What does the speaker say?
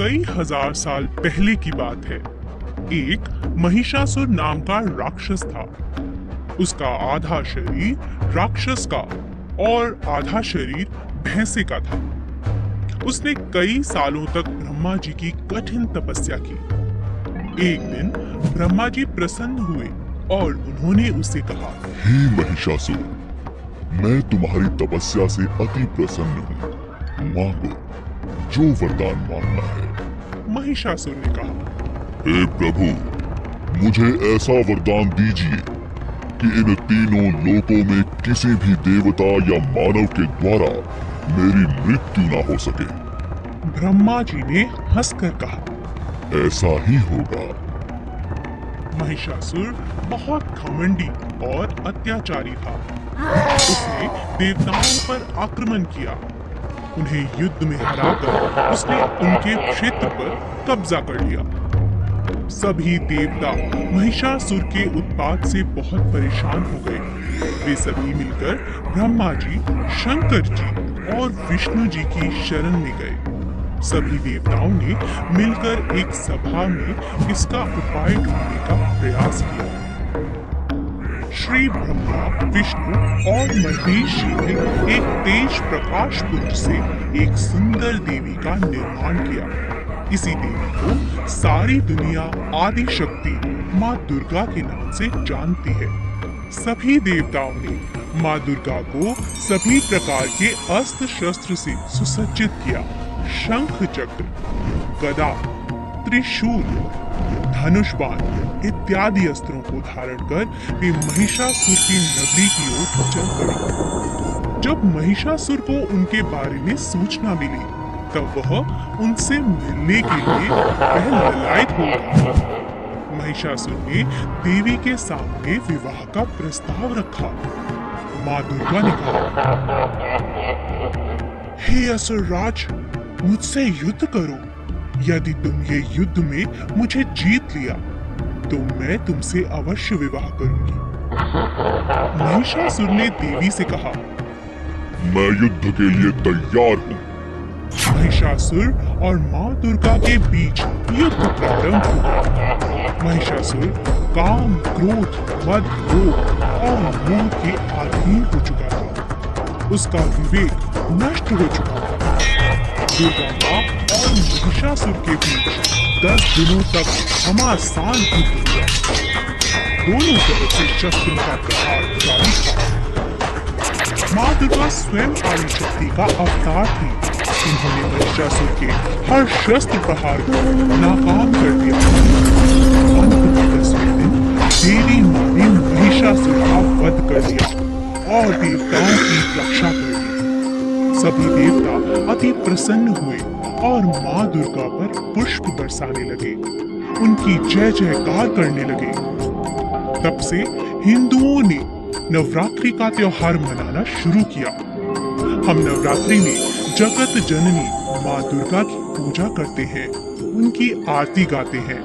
कई हजार साल पहले की बात है। एक महिषासुर नाम का राक्षस था। उसका आधा शरीर राक्षस का और आधा शरीर भैंसे का था। उसने कई सालों तक ब्रह्मा जी की कठिन तपस्या की। एक दिन ब्रह्मा जी प्रसन्न हुए और उन्होंने उसे कहा, हे महिषासुर, मैं तुम्हारी तपस्या से अति प्रसन्न हूँ। मांगो जो वरदान मांगना है। महिषासुर ने कहा, हे प्रभु, मुझे ऐसा वरदान दीजिए कि इन तीनों लोकों में किसी भी देवता या मानव के द्वारा मेरी मृत्यु ना हो सके। ब्रह्मा जी ने हंसकर कहा, ऐसा ही होगा। महिषासुर बहुत घमंडी और अत्याचारी था। उसने देवताओं पर आक्रमण किया। उन्हें युद्ध में हराकर उसने उनके क्षेत्र पर कब्जा कर लिया। सभी देवता महिषासुर के उत्पात से बहुत परेशान हो गए। वे सभी मिलकर ब्रह्मा जी, शंकर जी और विष्णु जी की शरण में गए। सभी देवताओं ने मिलकर एक सभा में इसका उपाय ढूंढने का प्रयास किया। श्री ब्रह्मा, विष्णु और महेश जी ने एक तेज प्रकाश पुंज से एक सुंदर देवी का निर्माण किया। इसी देवी को सारी दुनिया आदि शक्ति माँ दुर्गा के नाम से जानती है। सभी देवताओं ने माँ दुर्गा को सभी प्रकार के अस्त्र शस्त्र से सुसज्जित किया। शंख चक्र, गदा, त्रिशूल, धनुष बाण इत्यादि अस्त्रों को धारण कर वे महिषासुर की नगरी की ओर चल पड़ी। जब महिषासुर को उनके बारे में सूचना मिली, तब वह उनसे मिलने के लिए ललायत हो गया। महिषासुर ने देवी के सामने विवाह का प्रस्ताव रखा। माँ दुर्गा ने कहा, हे असुरराज, मुझसे युद्ध करो। यदि तुम ये युद्ध में मुझे जीत लिया तो मैं तुमसे अवश्य विवाह करूंगी। महिषासुर ने देवी से कहा, मैं युद्ध के लिए तैयार हूँ। महिषासुर और माँ दुर्गा के बीच युद्ध प्रारंभ हुआ। महिषासुर काम, क्रोध, मद, लोभ और मोह के अधीन हो चुका था। उसका विवेक नष्ट हो चुका था। दुर्गा माँ और महिषासुर के बीच 10 दिनों तक घमासान युद्ध हुआ। दोनों तरफ से शस्त्रों का प्रहार जारी था। माँ दुर्गा स्वयं आदि शक्ति का अवतार थी। उन्होंने महिषासुर के हर शस्त्र प्रहार को नाकाम कर दिया। अंत में 10वें दिन देवी माँ ने महिषासुर का वध कर दिया और देवताओं की रक्षा कर दी। सभी देवता अति प्रसन्न हुए और माँ दुर्गा पर पुष्प बरसाने लगे। उनकी जय जयकार करने लगे। तब से हिंदुओं ने नवरात्रि का त्योहार मनाना शुरू किया। हम नवरात्रि में जगत जननी माँ दुर्गा की पूजा करते हैं, उनकी आरती गाते हैं।